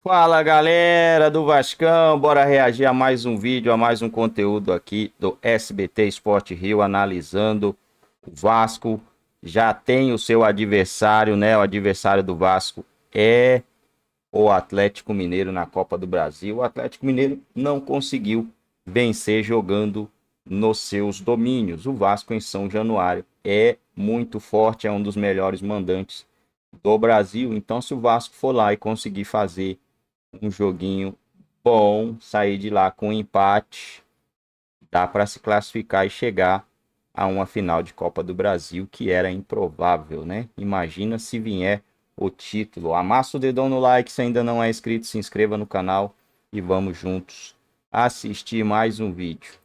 Fala galera do Vascão, bora reagir a mais um vídeo, a mais um conteúdo aqui do SBT Sport Rio, analisando o Vasco. Já tem o seu adversário, né? O adversário do Vasco é o Atlético Mineiro na Copa do Brasil. O Atlético Mineiro não conseguiu vencer jogando nos seus domínios. O Vasco em São Januário é muito forte, é um dos melhores mandantes do Brasil. Então, se o Vasco for lá e conseguir fazer um joguinho bom, sair de lá com um empate, dá para se classificar e chegar a uma final de Copa do Brasil, que era improvável, né? Imagina se vier o título. Amassa o dedão no like, se ainda não é inscrito, se inscreva no canal e vamos juntos assistir mais um vídeo.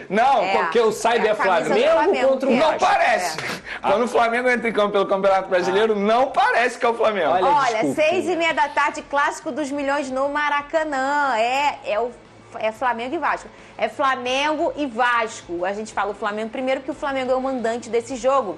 Não, porque o Cyber é Flamengo contra o Vasco. Não parece. Quando o Flamengo entra em campo pelo Campeonato Brasileiro, não parece que é o Flamengo. Olha, 6h30 da tarde, clássico dos milhões no Maracanã. É Flamengo e Vasco. É Flamengo e Vasco. A gente fala o Flamengo primeiro porque o Flamengo é o mandante desse jogo.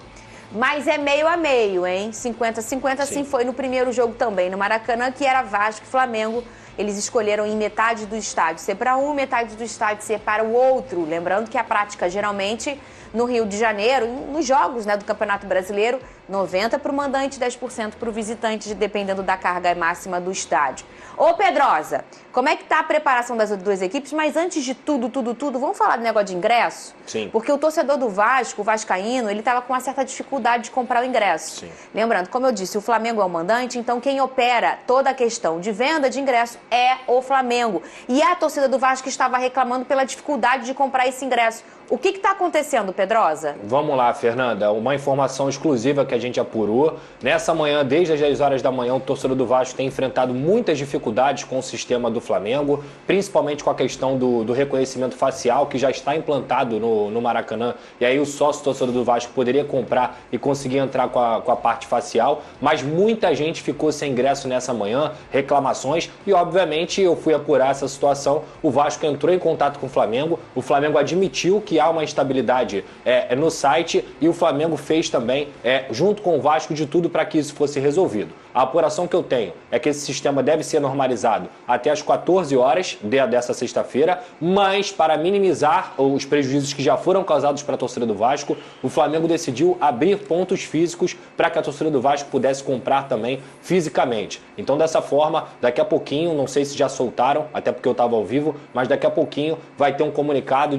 Mas é meio a meio, hein? 50-50, assim foi no primeiro jogo também, no Maracanã, que era Vasco e Flamengo. Eles escolheram em metade do estádio ser para um, metade do estádio ser para o outro. Lembrando que a prática, geralmente, no Rio de Janeiro, nos jogos, né, do Campeonato Brasileiro, 90% para o mandante, 10% para o visitante, dependendo da carga máxima do estádio. Ô Pedrosa, como é que tá a preparação das duas equipes? Mas antes de tudo, vamos falar do negócio de ingresso? Sim. Porque o torcedor do Vasco, o vascaíno, ele estava com uma certa dificuldade de comprar o ingresso. Sim. Lembrando, como eu disse, o Flamengo é o mandante, então quem opera toda a questão de venda de ingresso é o Flamengo. E a torcida do Vasco estava reclamando pela dificuldade de comprar esse ingresso. O que está acontecendo, Pedrosa? Vamos lá, Fernanda. Uma informação exclusiva que a gente apurou. Nessa manhã, desde as 10 horas da manhã, o torcedor do Vasco tem enfrentado muitas dificuldades com o sistema do Flamengo, principalmente com a questão do reconhecimento facial, que já está implantado no Maracanã. E aí o sócio torcedor do Vasco poderia comprar e conseguir entrar com a parte facial. Mas muita gente ficou sem ingresso nessa manhã, reclamações. E, obviamente, eu fui apurar essa situação. O Vasco entrou em contato com o Flamengo admitiu que há uma instabilidade no site e o Flamengo fez também, junto com o Vasco, de tudo para que isso fosse resolvido. A apuração que eu tenho é que esse sistema deve ser normalizado até as 14 horas dessa sexta-feira, mas para minimizar os prejuízos que já foram causados para a torcida do Vasco, o Flamengo decidiu abrir pontos físicos para que a torcida do Vasco pudesse comprar também fisicamente. Então, dessa forma, daqui a pouquinho, não sei se já soltaram, até porque eu estava ao vivo, mas daqui a pouquinho vai ter um comunicado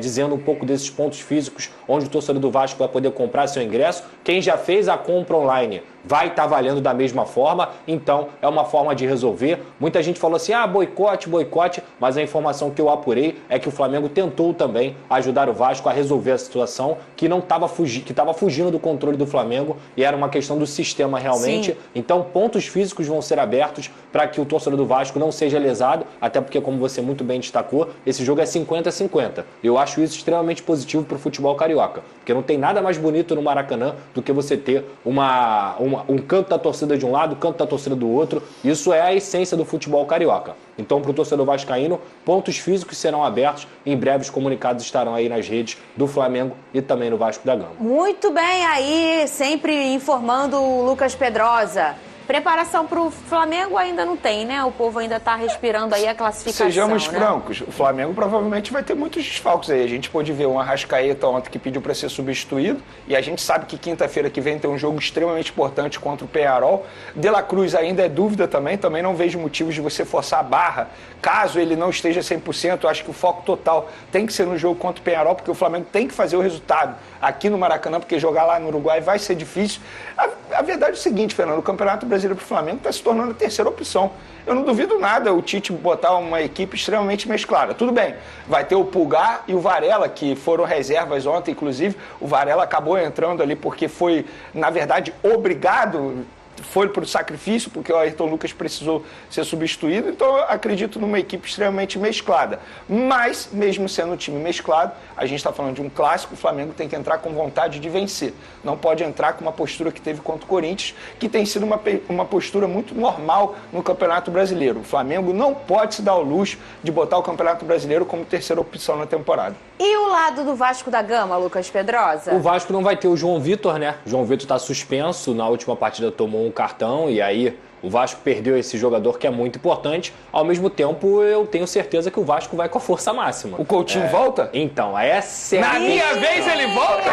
dizendo um pouco desses pontos físicos onde o torcedor do Vasco vai poder comprar seu ingresso. Quem já fez a compra online vai estar valendo da mesma forma, então é uma forma de resolver. Muita gente falou assim, boicote, mas a informação que eu apurei é que o Flamengo tentou também ajudar o Vasco a resolver a situação que estava fugindo do controle do Flamengo e era uma questão do sistema realmente. Sim. Então pontos físicos vão ser abertos para que o torcedor do Vasco não seja lesado, até porque, como você muito bem destacou, esse jogo é 50-50. Eu acho isso extremamente positivo para o futebol carioca, porque não tem nada mais bonito no Maracanã do que você ter um canto da torcida de um lado, um canto da torcida do outro. Isso é a essência do futebol carioca. Então, para o torcedor vascaíno, pontos físicos serão abertos. Em breve, os comunicados estarão aí nas redes do Flamengo e também no Vasco da Gama. Muito bem aí, sempre informando o Lucas Pedrosa. Preparação para o Flamengo ainda não tem, né? O povo ainda está respirando aí a classificação. Sejamos francos, o Flamengo provavelmente vai ter muitos desfalques aí. A gente pôde ver um Arrascaeta ontem que pediu para ser substituído e a gente sabe que quinta-feira que vem tem um jogo extremamente importante contra o Peñarol. De La Cruz ainda é dúvida também não vejo motivos de você forçar a barra. Caso ele não esteja 100%, eu acho que o foco total tem que ser no jogo contra o Peñarol, porque o Flamengo tem que fazer o resultado aqui no Maracanã, porque jogar lá no Uruguai vai ser difícil. A verdade é o seguinte, Fernando, o Campeonato Brasileiro para o Flamengo está se tornando a terceira opção. Eu não duvido nada o Tite botar uma equipe extremamente mesclada. Tudo bem, vai ter o Pulgar e o Varela, que foram reservas ontem, inclusive. O Varela acabou entrando ali porque foi, na verdade, obrigado, foi para o sacrifício, porque o Ayrton Lucas precisou ser substituído. Então, eu acredito numa equipe extremamente mesclada. Mas, mesmo sendo um time mesclado, a gente está falando de um clássico, o Flamengo tem que entrar com vontade de vencer. Não pode entrar com uma postura que teve contra o Corinthians, que tem sido uma postura muito normal no Campeonato Brasileiro. O Flamengo não pode se dar ao luxo de botar o Campeonato Brasileiro como terceira opção na temporada. E o lado do Vasco da Gama, Lucas Pedrosa? O Vasco não vai ter o João Vitor, né? O João Vitor está suspenso, na última partida tomou um cartão e aí o Vasco perdeu esse jogador que é muito importante. Ao mesmo tempo, eu tenho certeza que o Vasco vai com a força máxima. O Coutinho volta? Então, essa é Na minha vez ele volta?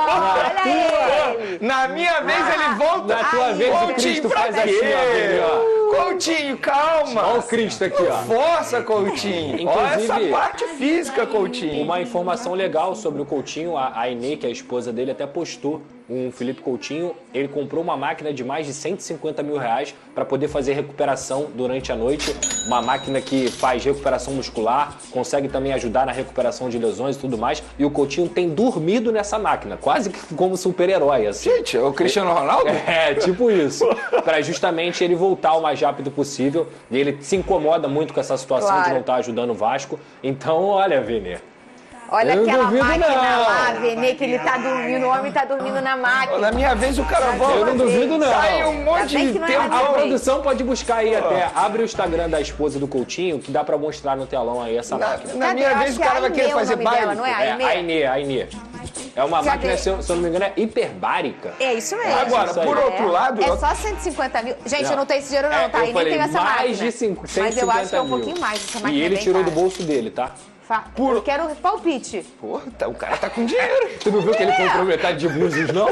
Olha ele! Na minha vez ele volta? Na tua vez o Cristo pra faz quê? assim, ó, Vini, ó. Coutinho, calma. Olha o Cristo aqui, ó. Força, Coutinho. Olha essa Inclusive, parte física, Coutinho. Uma informação legal sobre o Coutinho, a Inê, que é a esposa dele, até postou um Felipe Coutinho. Ele comprou uma máquina de mais de 150 mil reais para poder fazer recuperação durante a noite. Uma máquina que faz recuperação muscular, consegue também ajudar na recuperação de lesões e tudo mais. E o Coutinho tem dormido nessa máquina, quase que como super-herói, assim. Gente, é o Cristiano Ronaldo? É, tipo isso. Para justamente ele voltar o mais rápido possível. E ele se incomoda muito com essa situação Claro. de não estar ajudando o Vasco. Então, olha, Vini. Olha Eu não aquela duvido, máquina não. lá, Vene, que ele tá dormindo, o homem tá dormindo na máquina. Na minha vez o cara volta. Eu não duvido, não. Sai um monte Ainda bem de que não é tempo. na A minha vez. produção pode buscar aí até. Abre o Instagram da esposa do Coutinho, que dá pra mostrar no telão aí essa máquina. Na Cadê? minha Eu vez acho o que é cara vai Ainê querer o fazer nome dela, baile. não é? É, a Inê. É uma Cadê? máquina, se eu não me engano, é hiperbárica. É isso mesmo. Agora, Isso aí. por outro lado... É só 150 mil. Gente, Não. eu não tenho esse dinheiro não, tá? eu E nem falei tenho essa mais máquina. de 150 Mas eu acho que é um mil. pouquinho mais. Essa máquina E é ele bem tirou do cara. bolso dele, tá? Eu quero palpite. Porra, o cara tá com dinheiro. Tu não viu que ele comprou metade de blusos, não?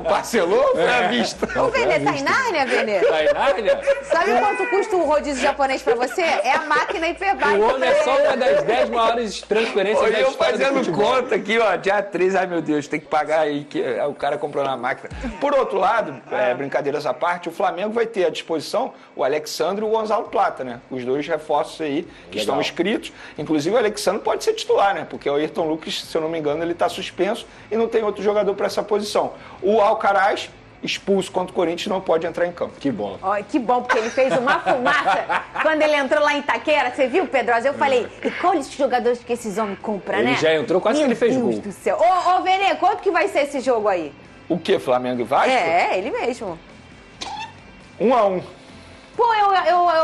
Parcelou ou foi à vista? Ô, Vene, tá em Nárnia, Vene? Tá em Nárnia? Sabe quanto custa o rodízio japonês pra você? É a máquina hiperbárica. O homem é só uma das 10 maiores transferências Olha da eu história do fazendo futebol. conta aqui, ó, dia 3, ai meu Deus, tem que pagar aí, que o cara comprou na máquina. Por outro lado, brincadeiras à parte, o Flamengo vai ter à disposição o Alexandre e o Gonzalo Plata, né? Os dois reforços aí que Legal. estão inscritos. Inclusive o Alexandre pode ser titular, né? Porque o Ayrton Lucas, se eu não me engano, ele está suspenso e não tem outro jogador para essa posição. O Alcaraz, expulso contra o Corinthians, não pode entrar em campo. Que bom. Ó, que bom, porque ele fez uma fumaça quando ele entrou lá em Itaquera. Você viu, Pedrosa? Eu falei, e qual os jogadores que esses homens compram, Ele né? já entrou, quase que ele fez Meu gol. Deus do céu. Ô, Vene, quanto que vai ser esse jogo aí? O que, Flamengo e Vasco? É, ele mesmo. 1-1. Pô,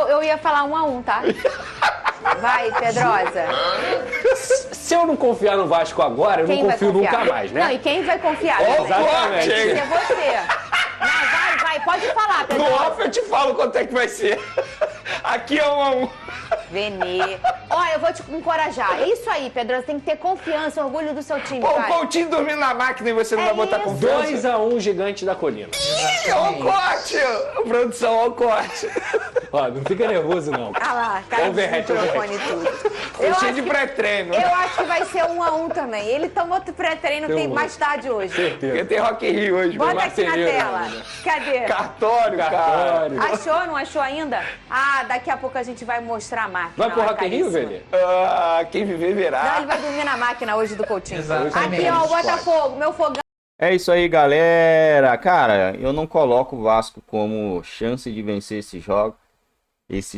eu ia falar 1-1, tá? Vai, Pedrosa. Se eu não confiar no Vasco agora, eu Quem não vai confio confiar? nunca mais, né? Não, e quem vai confiar? Ó, também? Exatamente. corte, hein? É você. Vai, pode falar, No Pedrosa. off eu te falo quanto é que vai ser. Aqui é 1-1. Vene. Olha, eu vou te encorajar. É isso aí, Pedrosa. Tem que ter confiança, orgulho do seu time, Pô, o vai. Coutinho dormindo na máquina e você não É vai botar isso. confiança? 2-1 Gigante da Colina. Ó o corte! Produção, ó o corte. Ó, não fica nervoso, não. Ah lá, cara de Overhead, microfone e tudo. Tô cheio de pré-treino. Eu acho que vai ser 1-1 também. Ele tomou pré-treino tem mais tarde hoje. Porque tem Rock in Rio hoje. Bota meu aqui na Marceneiro tela. ainda. Cadê? Cartório, cara. Cartório. Achou? Não achou ainda? Ah, daqui a pouco a gente vai mostrar a máquina. Vai pro lá, Rock in Rio, caríssima. velho? Ah, quem viver Não, verá. ele vai dormir na máquina hoje do Coutinho. Exatamente. Aqui, ó, o Botafogo, meu fogão. É isso aí, galera. Cara, eu não coloco o Vasco como chance de vencer esse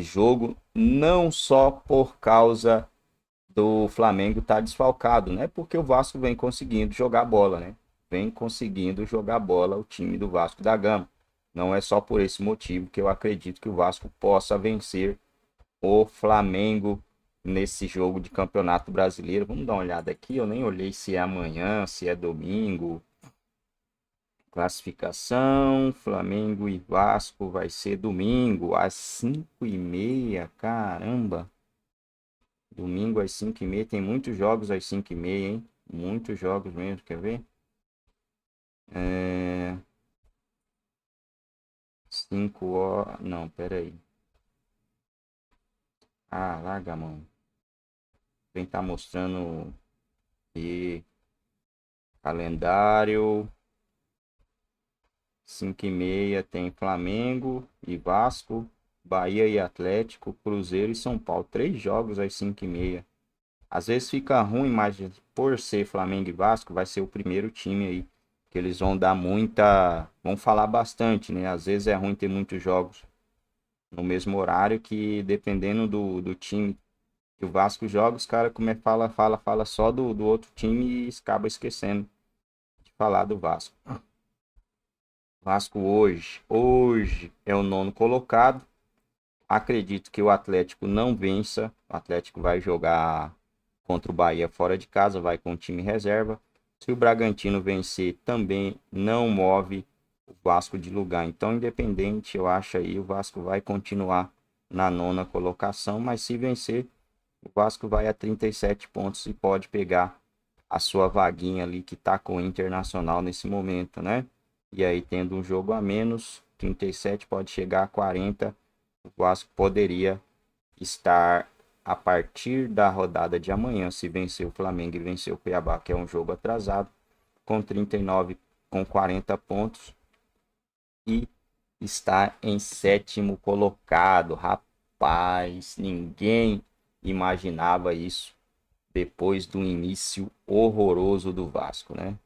jogo, não só por causa do Flamengo estar desfalcado, né? Porque o Vasco vem conseguindo jogar bola, né? Vem conseguindo jogar bola o time do Vasco da Gama. Não é só por esse motivo que eu acredito que o Vasco possa vencer o Flamengo nesse jogo de Campeonato Brasileiro. Vamos dar uma olhada aqui, eu nem olhei se é amanhã, se é domingo. Classificação, Flamengo e Vasco vai ser domingo às 5h30, caramba. Domingo às 5h30, tem muitos jogos às 5h30, hein? Muitos jogos mesmo, quer ver? 5 horas, não, pera aí. Ah, larga a mão. Quem tá mostrando aqui calendário. 5h30 tem Flamengo e Vasco, Bahia e Atlético, Cruzeiro e São Paulo. 3 jogos às 5h30. Às vezes fica ruim, mas por ser Flamengo e Vasco, vai ser o primeiro time aí. Que eles vão dar muita... Vão falar bastante, né? Às vezes é ruim ter muitos jogos no mesmo horário, que dependendo do time que o Vasco joga, os caras fala só do outro time e acaba esquecendo de falar do Vasco. Vasco hoje é o 9º colocado. Acredito que o Atlético não vença. O Atlético vai jogar contra o Bahia fora de casa, vai com o time reserva. Se o Bragantino vencer, também não move o Vasco de lugar. Então, independente, eu acho aí, o Vasco vai continuar na 9ª colocação, mas se vencer, o Vasco vai a 37 pontos e pode pegar a sua vaguinha ali que tá com o Internacional nesse momento, né? E aí, tendo um jogo a menos, 37 pode chegar a 40, o Vasco poderia estar a partir da rodada de amanhã, se vencer o Flamengo e vencer o Cuiabá, que é um jogo atrasado, com 39, com 40 pontos, e está em 7º colocado. Rapaz, ninguém imaginava isso depois do início horroroso do Vasco, né?